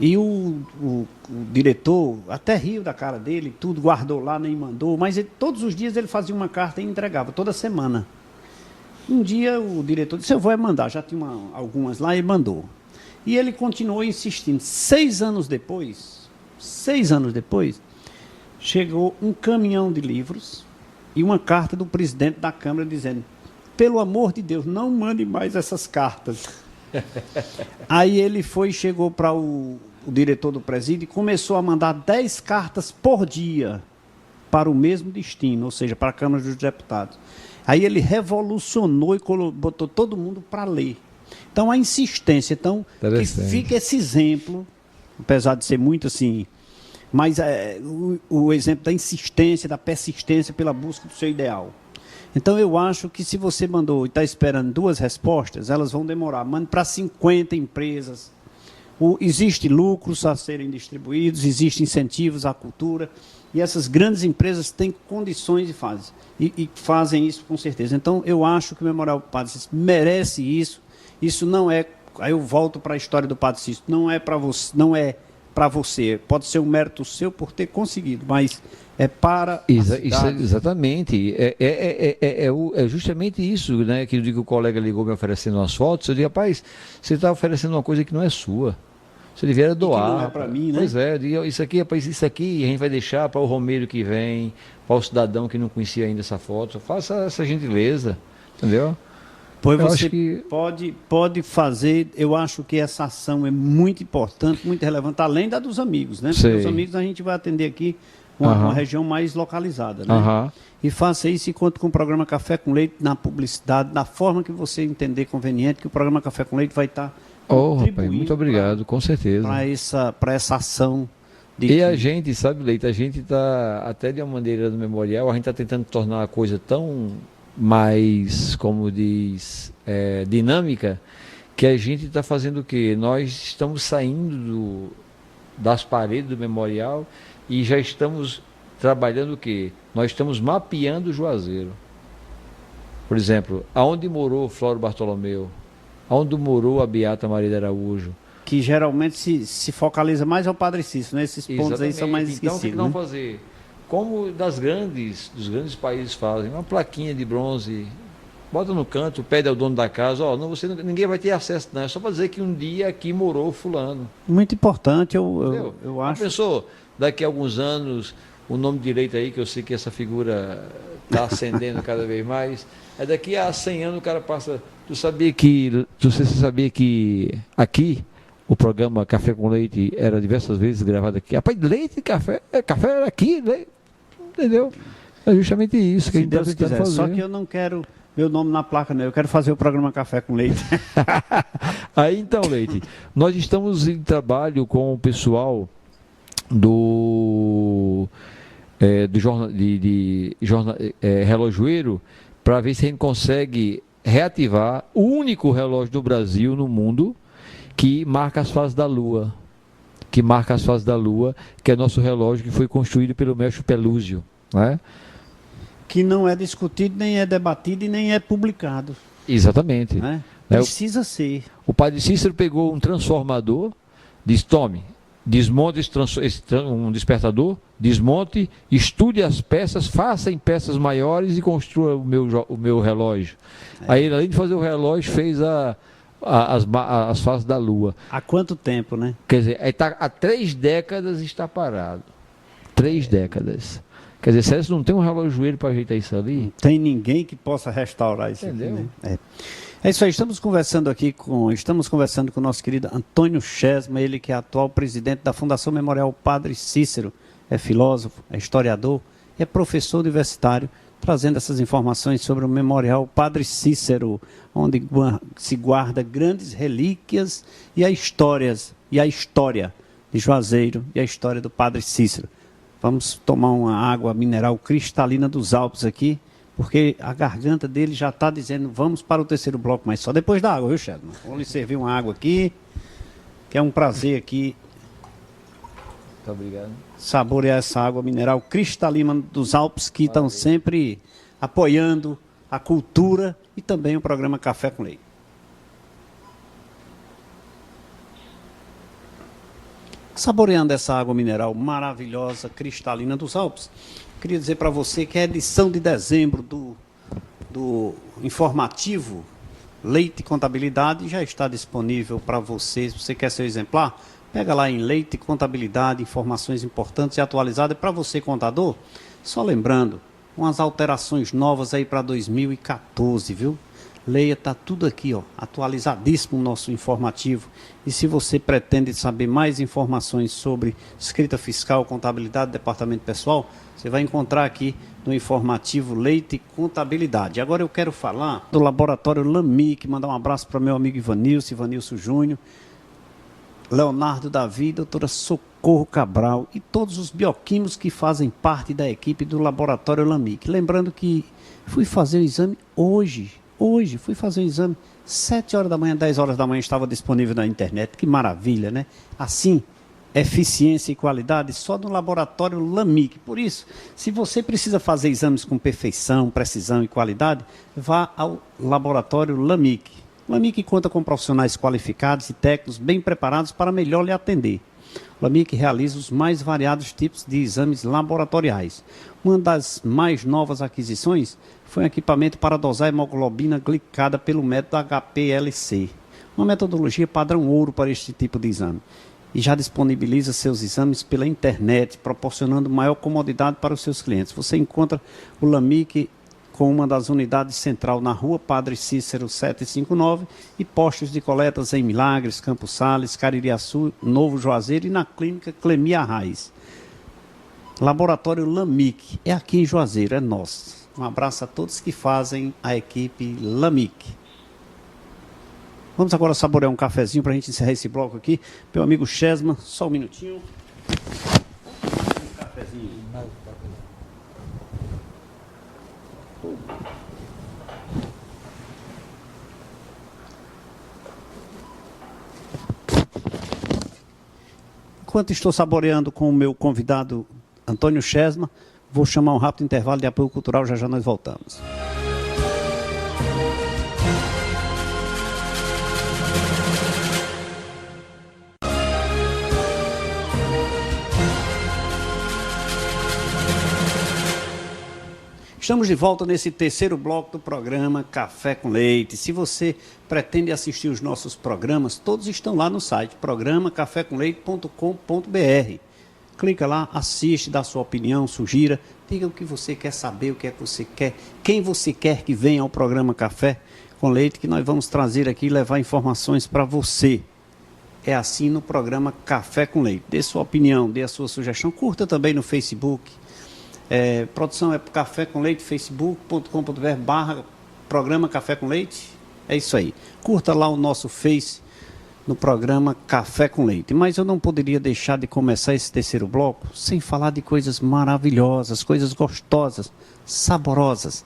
E o diretor até riu da cara dele, tudo, guardou lá, nem mandou, mas todos os dias ele fazia uma carta e entregava, toda semana. Um dia o diretor disse, eu vou mandar, já tinha algumas lá e mandou. E ele continuou insistindo. 6 anos depois, chegou um caminhão de livros e uma carta do presidente da Câmara dizendo, pelo amor de Deus, não mande mais essas cartas. Aí ele chegou para o diretor do presídio e começou a mandar 10 cartas por dia para o mesmo destino, ou seja, para a Câmara dos Deputados. Aí ele revolucionou e botou todo mundo para ler. Então a insistência, que fica esse exemplo, apesar de ser muito assim, mas o exemplo da insistência, da persistência pela busca do seu ideal. Então eu acho que se você mandou e está esperando 2 respostas, elas vão demorar. Mande para 50 empresas. Existem lucros a serem distribuídos, existem incentivos à cultura, e essas grandes empresas têm condições de fazer, e fazem isso com certeza. Então eu acho que o Memorial Padre Cícero merece isso. Isso não é, aí eu volto para a história do Padre Cícero, não é para você, pode ser um mérito seu por ter conseguido, mas é para exatamente, é justamente isso, né, que o colega ligou me oferecendo umas fotos, eu disse, rapaz, você está oferecendo uma coisa que não é sua, você deveria doar. Que não é para mim, né? Pois é, isso aqui a gente vai deixar para o Romeiro que vem, para o cidadão que não conhecia ainda essa foto, faça essa gentileza, entendeu? Pois você pode fazer, eu acho que essa ação é muito importante, muito relevante, além da dos amigos, né? Porque os amigos a gente vai atender aqui uma região mais localizada, né? E faça isso e conte com o programa Café com Leite na publicidade, da forma que você entender conveniente, que o programa Café com Leite vai estar contribuindo. Muito obrigado, com certeza. Para essa ação. A gente, sabe, Leite, a gente está, até de uma maneira do memorial, a gente está tentando tornar a coisa tão mais, como diz, dinâmica, que a gente está fazendo o quê? Nós estamos saindo das paredes do memorial e já estamos trabalhando o quê? Nós estamos mapeando o Juazeiro. Por exemplo, aonde morou Floro Bartolomeu, aonde morou a Beata Maria de Araújo. Que geralmente se focaliza mais ao Padre Cícero, né? Esses pontos aí são mais esquecidos. Então, o que não fazer? Como dos grandes países fazem, uma plaquinha de bronze, bota no canto, pede ao dono da casa, ninguém vai ter acesso, não, é só para dizer que um dia aqui morou fulano. Muito importante, eu acho. Já pensou, daqui a alguns anos, o nome direito aí, que eu sei que essa figura está ascendendo cada vez mais. Daqui a 100 anos o cara passa... Você sabia que aqui o programa Café com Leite era diversas vezes gravado aqui? Rapaz, leite e café era aqui, né? Entendeu? É justamente isso que a gente está tentando fazer. Só que eu não quero meu nome na placa, não. Eu quero fazer o programa Café com Leite. Aí então, Leite, nós estamos em trabalho com o pessoal do relojoeiro para ver se a gente consegue reativar o único relógio do Brasil, no mundo, que marca as fases da Lua. Que é nosso relógio que foi construído pelo mestre Pelúzio, né? Que não é discutido, nem é debatido e nem é publicado. Exatamente. Né? Precisa ser. O padre Cícero pegou um transformador, disse, tome, desmonte um despertador, desmonte, estude as peças, faça em peças maiores e construa o meu relógio. Aí, além de fazer o relógio, fez as fases da Lua. Há quanto tempo, né? Quer dizer, há 3 décadas está parado. 3 décadas. Quer dizer, se não tem um relojoeiro para ajeitar isso ali... Não tem ninguém que possa restaurar isso. Entendeu? Aqui, né? É isso aí, estamos conversando com o nosso querido Antônio Chesma, ele que é atual presidente da Fundação Memorial Padre Cícero, é filósofo, é historiador, é professor universitário, trazendo essas informações sobre o Memorial Padre Cícero, onde se guarda grandes relíquias e a história de Juazeiro e a história do Padre Cícero. Vamos tomar uma água mineral cristalina dos Alpes aqui, porque a garganta dele já está dizendo, vamos para o terceiro bloco, mas só depois da água, viu, Chesma? Vamos lhe servir uma água aqui, que é um prazer aqui. Muito obrigado. Saborear essa água mineral cristalina dos Alpes, que estão sempre apoiando a cultura e também o programa Café com Leite. Saboreando essa água mineral maravilhosa, cristalina dos Alpes, queria dizer para você que a edição de dezembro do informativo Leite e Contabilidade já está disponível para você. Se você quer seu exemplar, pega lá em Leite e Contabilidade, informações importantes e atualizadas para você, contador. Só lembrando, umas alterações novas aí para 2014, viu? Leia, está tudo aqui, ó, atualizadíssimo o nosso informativo. E se você pretende saber mais informações sobre escrita fiscal, contabilidade, departamento pessoal, você vai encontrar aqui no informativo Leite e Contabilidade. Agora eu quero falar do Laboratório Lamic, mandar um abraço para meu amigo Ivanilson Júnior, Leonardo Davi, doutora Socorro Cabral e todos os bioquímicos que fazem parte da equipe do Laboratório Lamic. Lembrando que fui fazer o exame hoje fui fazer o exame, 7 horas da manhã, 10 horas da manhã estava disponível na internet, que maravilha, né? Assim, eficiência e qualidade só no Laboratório Lamic. Por isso, se você precisa fazer exames com perfeição, precisão e qualidade, vá ao Laboratório Lamic. Lamic conta com profissionais qualificados e técnicos bem preparados para melhor lhe atender. O Lamic realiza os mais variados tipos de exames laboratoriais. Uma das mais novas aquisições foi um equipamento para dosar hemoglobina glicada pelo método HPLC, uma metodologia padrão ouro para este tipo de exame. E já disponibiliza seus exames pela internet, proporcionando maior comodidade para os seus clientes. Você encontra o Lamic com uma das unidades central na Rua Padre Cícero 759 e postos de coletas em Milagres, Campos Sales, Caririaçu, Novo Juazeiro e na Clínica Clemi Arraes. Laboratório Lamic, é aqui em Juazeiro, é nosso. Um abraço a todos que fazem a equipe Lamic. Vamos agora saborear um cafezinho para a gente encerrar esse bloco aqui. Meu amigo Chesma, só um minutinho. Um cafezinho. Enquanto estou saboreando com o meu convidado Antônio Chesma, vou chamar um rápido intervalo de apoio cultural, já nós voltamos. Estamos de volta nesse terceiro bloco do programa Café com Leite. Se você pretende assistir os nossos programas, todos estão lá no site, programacafécomleite.com.br. clica lá, assiste, dá sua opinião, sugira, diga o que você quer saber, o que é que você quer, quem você quer que venha ao programa Café com Leite, que nós vamos trazer aqui e levar informações para você. É assim no programa Café com Leite. Dê sua opinião, dê a sua sugestão, curta também no Facebook. Produção é Café com Leite, facebook.com.br/programa Café com Leite. É isso aí. Curta lá o nosso Face no programa Café com Leite. Mas eu não poderia deixar de começar esse terceiro bloco sem falar de coisas maravilhosas, coisas gostosas, saborosas.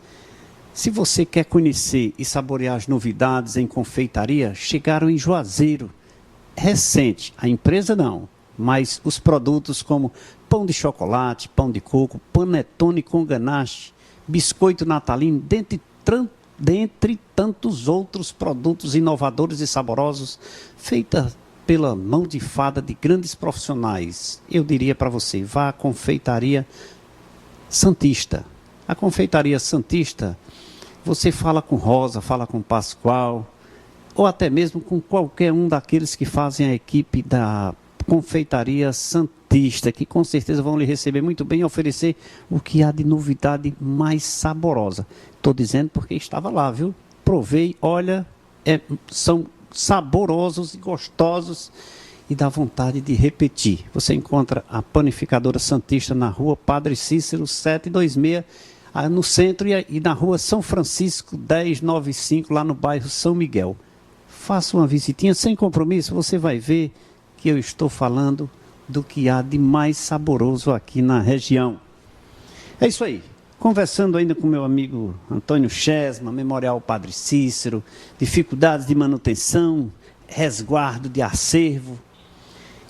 Se você quer conhecer e saborear as novidades em confeitaria, chegaram em Juazeiro. Recente, a empresa não, mas os produtos como pão de chocolate, pão de coco, panetone com ganache, biscoito natalino, dentre tantos outros produtos inovadores e saborosos, feitos pela mão de fada de grandes profissionais. Eu diria para você, vá à Confeitaria Santista. A Confeitaria Santista, você fala com Rosa, fala com Pascoal, ou até mesmo com qualquer um daqueles que fazem a equipe da Confeitaria Santista, que com certeza vão lhe receber muito bem e oferecer o que há de novidade mais saborosa. Estou dizendo porque estava lá, viu? Provei, olha, são saborosos e gostosos e dá vontade de repetir. Você encontra a Panificadora Santista na rua Padre Cícero 726, no centro, e na rua São Francisco 1095, lá no bairro São Miguel. Faça uma visitinha sem compromisso, você vai ver que eu estou falando do que há de mais saboroso aqui na região. É isso aí. Conversando ainda com meu amigo Antônio Chesma, Memorial Padre Cícero, dificuldades de manutenção, resguardo de acervo.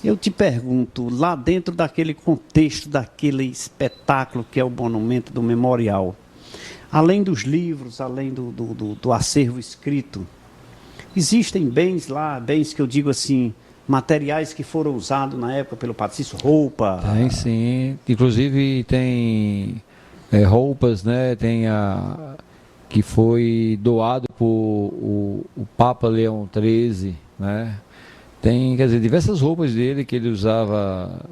Eu te pergunto, lá dentro daquele contexto, daquele espetáculo que é o monumento do memorial, além dos livros, além do acervo escrito, existem bens lá, bens que eu digo assim, materiais que foram usados na época pelo Padre Cícero, roupa? Tem sim, inclusive tem roupas, né? Tem que foi doado por o Papa Leão XIII, né? Tem, quer dizer, diversas roupas dele que ele usava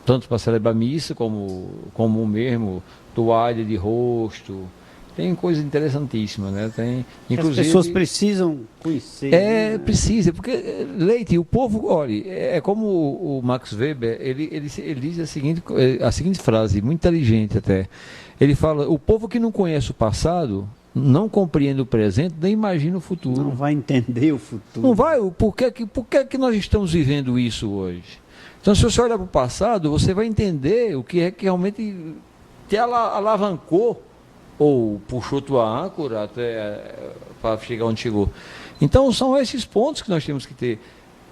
tanto para celebrar missa como mesmo, toalha de rosto. Tem coisa interessantíssima, né? Tem, inclusive, as pessoas precisam conhecer. Precisa, porque, Leite, o povo, olha, é como o Max Weber, ele diz a seguinte frase, muito inteligente até. Ele fala, o povo que não conhece o passado, não compreende o presente, nem imagina o futuro. Não vai entender o futuro. Não vai, por que nós estamos vivendo isso hoje? Então, se você olhar para o passado, você vai entender o que é que realmente te alavancou, ou puxou tua âncora até para chegar onde chegou. Então, são esses pontos que nós temos que ter.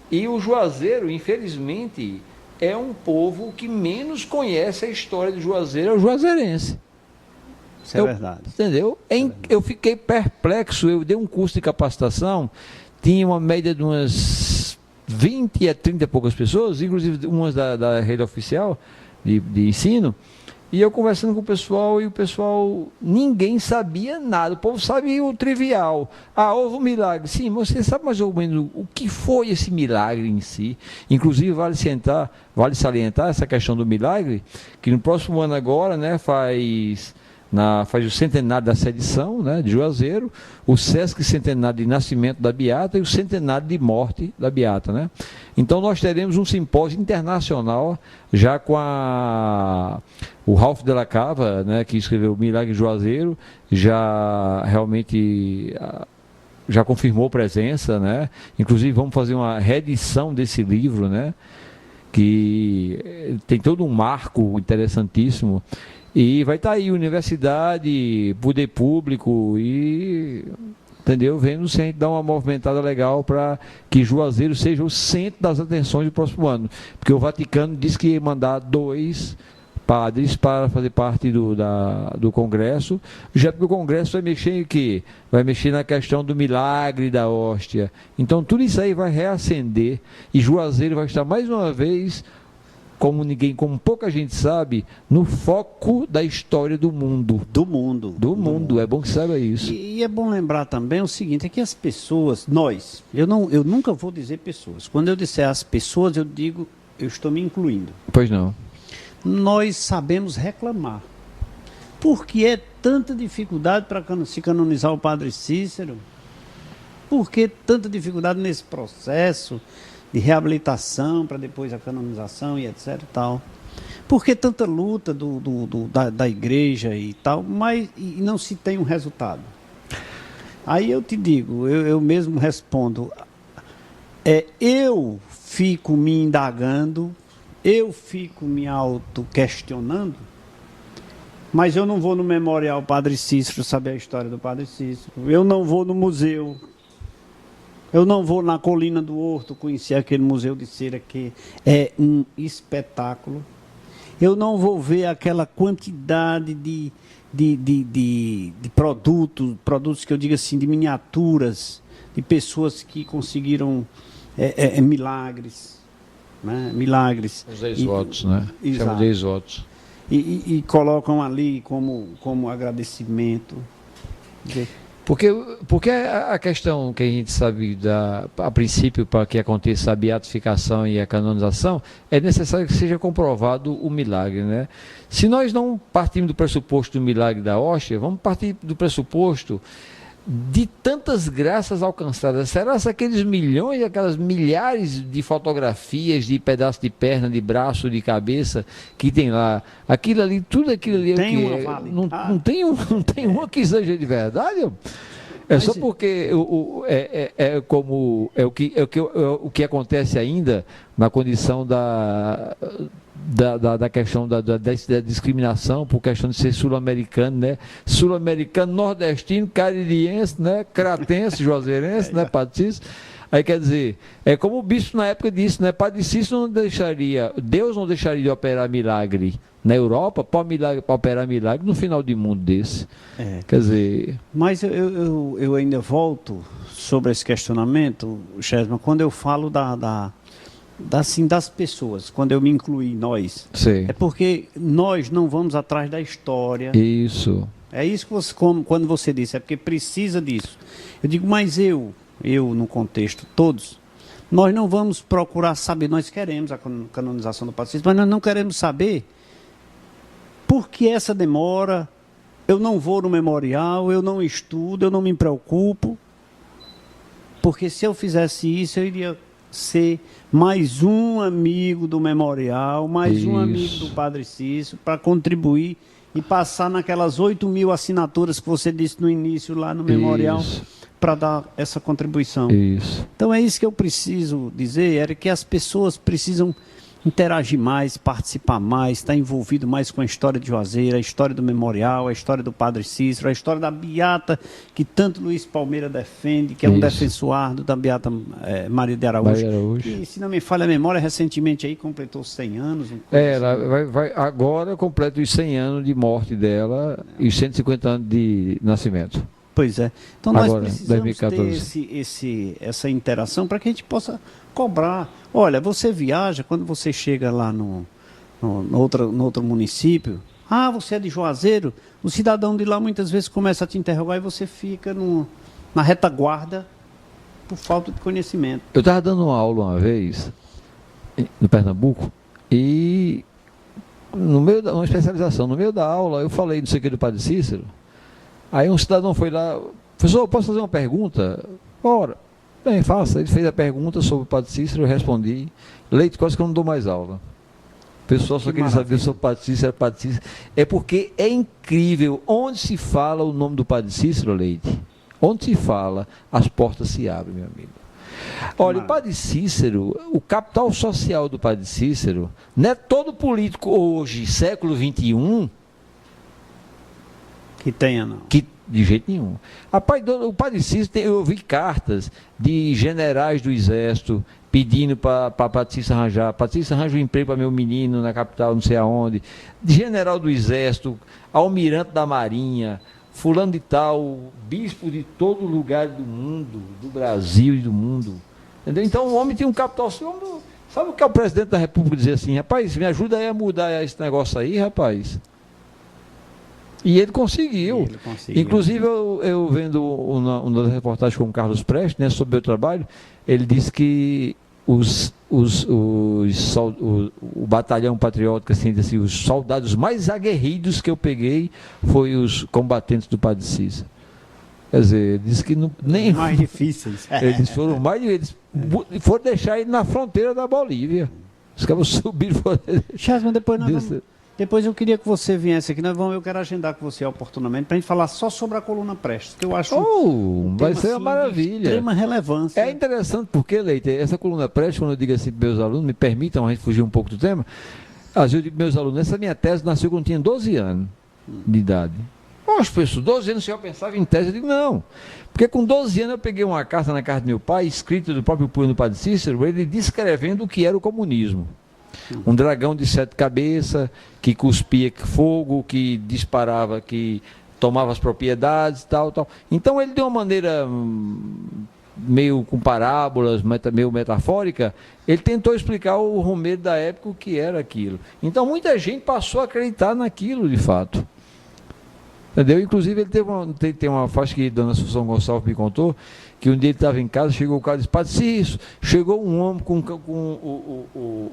E o Juazeiro, infelizmente, é um povo que menos conhece a história do Juazeiro, é o juazeirense. Isso é verdade. Entendeu? Eu fiquei perplexo, eu dei um curso de capacitação, tinha uma média de umas 20 a 30 e poucas pessoas, inclusive umas da rede oficial de ensino. E eu conversando com o pessoal, e o pessoal, ninguém sabia nada, o povo sabia o trivial. Houve um milagre. Sim, mas você sabe mais ou menos o que foi esse milagre em si? Inclusive, vale salientar essa questão do milagre, que no próximo ano agora, né, faz o centenário da sedição, né, de Juazeiro, o Sesc centenário de nascimento da Beata e o centenário de morte da Beata, né? Então nós teremos um simpósio internacional já com o Ralph de la Cava, né, que escreveu o Milagre de Juazeiro, já realmente já confirmou presença, né? Inclusive vamos fazer uma reedição desse livro, né, que tem todo um marco interessantíssimo. E vai estar aí, universidade, poder público e, entendeu? Vendo se a gente dá uma movimentada legal para que Juazeiro seja o centro das atenções do próximo ano. Porque o Vaticano disse que ia mandar 2 padres para fazer parte do Congresso, já porque o Congresso vai mexer em quê? Vai mexer na questão do milagre da hóstia. Então tudo isso aí vai reacender e Juazeiro vai estar mais uma vez, como pouca gente sabe, no foco da história do mundo. Do mundo. É bom que saiba isso. E é bom lembrar também o seguinte, é que as pessoas, eu nunca vou dizer pessoas. Quando eu disser as pessoas, eu digo eu estou me incluindo. Pois não. Nós sabemos reclamar. Por que é tanta dificuldade para se canonizar o Padre Cícero? Por que tanta dificuldade nesse processo de reabilitação para depois a canonização e etc e tal? Por que tanta luta da igreja e tal, mas e não se tem um resultado? Aí eu te digo, eu mesmo respondo, eu fico me indagando, eu fico me auto-questionando, mas eu não vou no Memorial Padre Cícero saber a história do Padre Cícero, eu não vou no museu, eu não vou na Colina do Horto conhecer aquele museu de cera que é um espetáculo, eu não vou ver aquela quantidade de produtos que eu digo assim, de miniaturas, de pessoas que conseguiram milagres, né? Milagres. Os 10 votos, né? Chama de 10 votos. E colocam ali como agradecimento. Porque a questão que a gente sabe, a princípio, para que aconteça a beatificação e a canonização, é necessário que seja comprovado o milagre, né? Se nós não partimos do pressuposto do milagre da hóstia, vamos partir do pressuposto de tantas graças alcançadas. Será que aqueles milhões, aquelas milhares de fotografias de pedaço de perna, de braço, de cabeça que tem lá, aquilo ali, tudo aquilo ali não tem uma que seja de verdade? É só porque o que acontece ainda na condição da questão da discriminação por questão de ser sul-americano, né? Sul-americano, nordestino, caririense, né? Cratense, juazeirense, né? Patrício. Aí quer dizer, é como o bispo na época disse, né? Padre Cícero Deus não deixaria de operar milagre na Europa para operar milagre no final de mundo desse. Quer dizer... Mas eu ainda volto sobre esse questionamento, Chesma, quando eu falo das pessoas, quando eu me incluí, nós. Sim. É porque nós não vamos atrás da história. Isso. É isso que quando você disse, é porque precisa disso. Eu digo, mas eu no contexto, todos, nós não vamos procurar saber, nós queremos a canonização do Padre Cícero, mas nós não queremos saber por que essa demora, eu não vou no memorial, eu não estudo, eu não me preocupo, porque se eu fizesse isso, eu iria ser mais um amigo do memorial, mais um amigo do Padre Cícero, para contribuir e passar naquelas 8.000 assinaturas que você disse no início lá no memorial, para dar essa contribuição. Isso. Então é isso que eu preciso dizer, era que as pessoas precisam interagir mais, participar mais, estar envolvido mais com a história de Juazeiro, a história do memorial, a história do Padre Cícero, a história da Beata, que tanto Luiz Palmeira defende, que é um defensor árduo da Beata Maria de Araújo. E, se não me falha a memória, recentemente aí completou 100 anos. Ela agora completa os 100 anos de morte dela e os 150 anos de nascimento. Pois é. Então nós agora, precisamos 2014. ter essa interação para que a gente possa cobrar. Olha, você viaja, quando você chega lá no outro município, você é de Juazeiro, o cidadão de lá muitas vezes começa a te interrogar e você fica na retaguarda por falta de conhecimento. Eu estava dando uma aula uma vez no Pernambuco e no meio uma especialização, no meio da aula eu falei não sei o que do Padre Cícero. Aí um cidadão foi lá, professor, posso fazer uma pergunta? Ora, bem, faça. Ele fez a pergunta sobre o Padre Cícero, eu respondi. Leite, quase que eu não dou mais aula. O pessoal só queria saber sobre o Padre Cícero, Padre Cícero. É porque é incrível, onde se fala o nome do Padre Cícero, Leite, onde se fala, as portas se abrem, meu amigo. Olha, o Padre Cícero, o capital social do Padre Cícero, não é todo político hoje, século XXI, que tenha, não. De jeito nenhum. Rapaz, o Padre Cícero, eu ouvi cartas de generais do Exército pedindo para Padre Cícero arranjar. Padre Cícero arranja um emprego para meu menino na capital, não sei aonde. De general do Exército, almirante da Marinha, fulano de tal, bispo de todo lugar do mundo, do Brasil e do mundo. Entendeu? Então o homem tem um capital. Sabe o que é o presidente da República dizer assim? Rapaz, me ajuda aí a mudar esse negócio aí, rapaz. E ele conseguiu. Inclusive, eu vendo uma das reportagens com o Carlos Prestes, né, sobre o meu trabalho, ele disse que o batalhão patriótico, assim, os soldados mais aguerridos que eu peguei foi os combatentes do Padre Cícero. Quer dizer, disse que nem mais difíceis. Eles foram foram deixar ele na fronteira da Bolívia. Os caras subiram. Chasman, depois eu queria que você viesse aqui. Eu quero agendar com você oportunamente para a gente falar só sobre a coluna Prestes, que eu acho vai ser uma maravilha. De extrema relevância. É interessante porque, Leite, essa coluna Prestes, quando eu digo assim para meus alunos, me permitam a gente fugir um pouco do tema, às vezes eu digo para meus alunos, essa minha tese nasceu quando eu tinha 12 anos de idade. As pessoas, 12 anos, se eu pensava em tese, eu digo, não. Porque com 12 anos eu peguei uma carta na casa do meu pai, escrita do próprio punho do Padre Cícero, ele descrevendo o que era o comunismo. Um dragão de 7 cabeças, que cuspia fogo, que disparava, que tomava as propriedades, tal. Então ele, de uma maneira meio com parábolas, meio metafórica, ele tentou explicar ao Romero da época o que era aquilo. Então muita gente passou a acreditar naquilo, de fato. Entendeu? Inclusive ele tem uma faixa que a dona Assunção Gonçalves me contou, que um dia ele estava em casa, chegou o cara e disse, Padre Cícero, chegou um homem com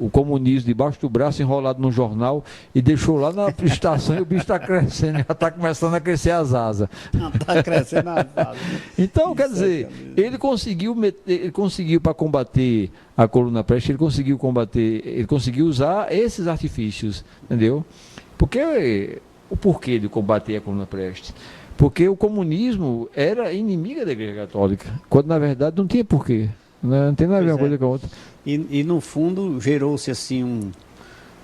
o comunismo debaixo do braço, enrolado num jornal, e deixou lá na estação e o bicho está crescendo, já está começando a crescer as asas. Está crescendo as asas. Então, quer dizer, ele conseguiu para combater a coluna Prestes, ele conseguiu usar esses artifícios, entendeu? Porque o porquê de combater a coluna Prestes? Porque o comunismo era inimiga da Igreja Católica, quando na verdade não tinha porquê. Não tem nada a ver uma coisa com a outra. E no fundo gerou-se assim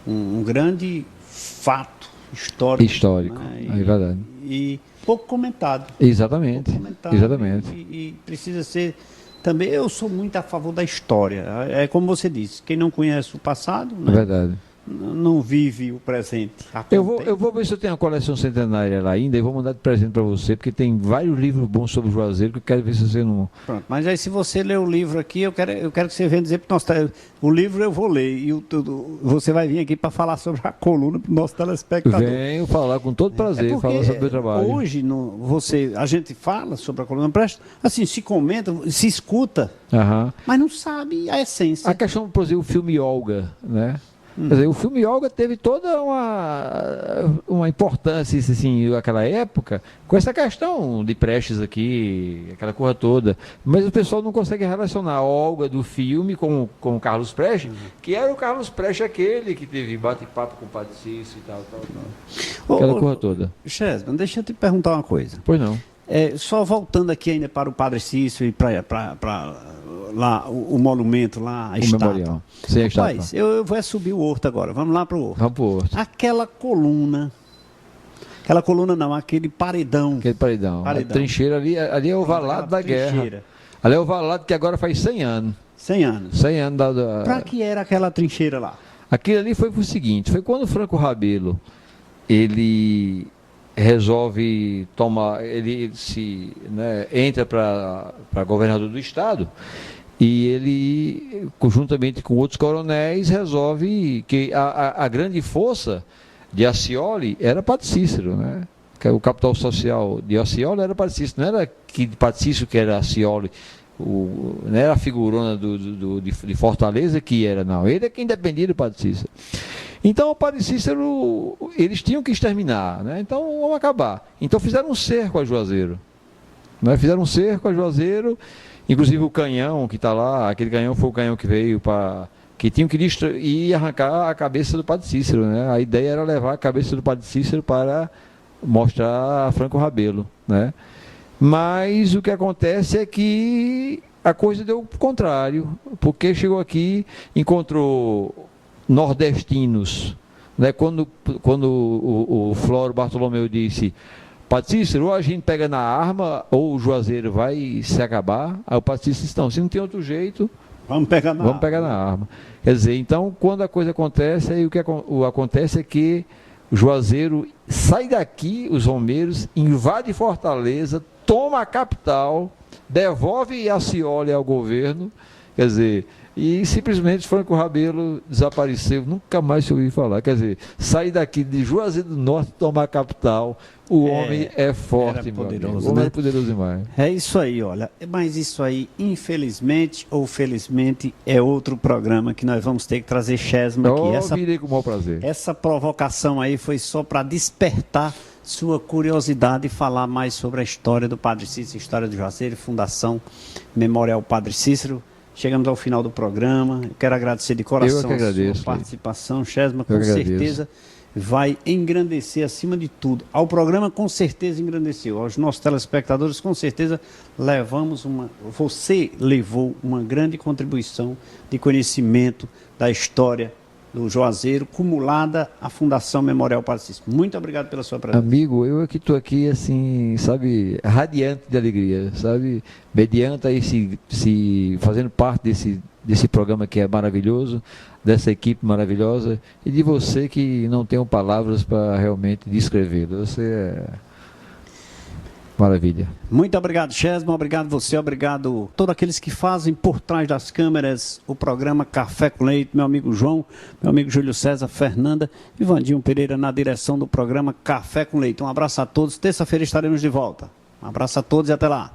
um grande fato histórico. Né? É verdade. E pouco comentado. Exatamente. Exatamente. E precisa ser também. Eu sou muito a favor da história. É como você disse, quem não conhece o passado, né? É verdade. Não vive o presente. Eu vou ver se eu tenho a coleção centenária lá ainda e vou mandar de presente para você, porque tem vários livros bons sobre o Juazeiro que eu quero ver se você não... Pronto, mas aí se você ler o livro aqui, eu quero que você venha dizer para o livro eu vou ler e você vai vir aqui para falar sobre a coluna para o nosso telespectador. Venho falar com todo prazer, falar sobre o meu trabalho. Hoje a gente fala sobre a coluna Prestes, assim, se comenta, se escuta, mas não sabe a essência. A questão, por exemplo, o filme Olga, né? Quer dizer, o filme Olga teve toda uma importância assim, naquela época, com essa questão de Prestes aqui, aquela coisa toda. Mas o pessoal não consegue relacionar a Olga do filme com o Carlos Prestes, que era o Carlos Prestes aquele que teve bate-papo com o Padre Cícero e tal. Aquela coisa toda. Chesman, deixa eu te perguntar uma coisa. Pois não. Só voltando aqui ainda para o Padre Cícero e para lá o monumento, lá a estátua. Memorial. Sim, a Rapaz, eu vou subir o horto agora. Vamos lá para o horto. Vamos para o horto. Aquela coluna não, aquele paredão. A trincheira ali é o valado da guerra. Ali é o valado que agora faz 100 anos. 100 anos. 100 anos Para que era aquela trincheira lá? Aquilo ali foi o seguinte, foi quando o Franco Rabelo, ele resolve tomar, ele entra para governador do estado e ele, conjuntamente com outros coronéis, resolve que a grande força de Accioli era Padre Cícero, né? Que o capital social de Accioli era Padre Cícero, não era Padre Cícero que era Accioli, não era a figurona de Fortaleza que era, não, ele é quem dependia do Padre Cícero. Então o Padre Cícero, eles tinham que exterminar, né? Então vamos acabar. Então fizeram um cerco a Juazeiro, né? Fizeram um cerco a Juazeiro, inclusive o canhão que está lá, aquele canhão foi o canhão que veio para... que tinham que ir arrancar a cabeça do Padre Cícero, né? A ideia era levar a cabeça do Padre Cícero para mostrar a Franco Rabelo, né? Mas o que acontece é que a coisa deu o contrário, porque chegou aqui, encontrou nordestinos, né? Quando o Floro Bartolomeu disse, Padre Cícero, ou a gente pega na arma, ou o Juazeiro vai se acabar, aí o Padre Cícero disse, não, se não tem outro jeito, vamos pegar na arma. Quer dizer, então, quando a coisa acontece, aí o que acontece é que o Juazeiro sai daqui, os romeiros, invade Fortaleza, toma a capital, devolve Accioli ao governo, quer dizer, E simplesmente Franco Rabelo desapareceu, nunca mais se ouviu falar. Quer dizer, sair daqui de Juazeiro do Norte, tomar a capital, o homem é forte, meu amigo. O homem é poderoso demais. É isso aí, olha. Mas isso aí, infelizmente ou felizmente, é outro programa que nós vamos ter que trazer Chesma aqui. Virei com o maior prazer. Essa provocação aí foi só para despertar sua curiosidade e falar mais sobre a história do Padre Cícero, história do Juazeiro, Fundação Memorial Padre Cícero. Chegamos ao final do programa. Eu quero agradecer de coração a sua participação, Chesma, com certeza vai engrandecer acima de tudo. Ao programa, com certeza engrandeceu. Aos nossos telespectadores, com certeza você levou uma grande contribuição de conhecimento da história do Juazeiro, cumulada à Fundação Memorial Padre Cícero. Muito obrigado pela sua presença. Amigo, eu que estou aqui, assim, sabe, radiante de alegria, sabe, mediante aí se fazendo parte desse programa que é maravilhoso, dessa equipe maravilhosa, e de você que não tenho palavras para realmente descrevê-lo. Você é maravilha. Muito obrigado, Chesma. Obrigado você, obrigado a todos aqueles que fazem por trás das câmeras o programa Café com Leite, meu amigo João, meu amigo Júlio César, Fernanda e Vandinho Pereira na direção do programa Café com Leite. Um abraço a todos. Terça-feira estaremos de volta. Um abraço a todos e até lá.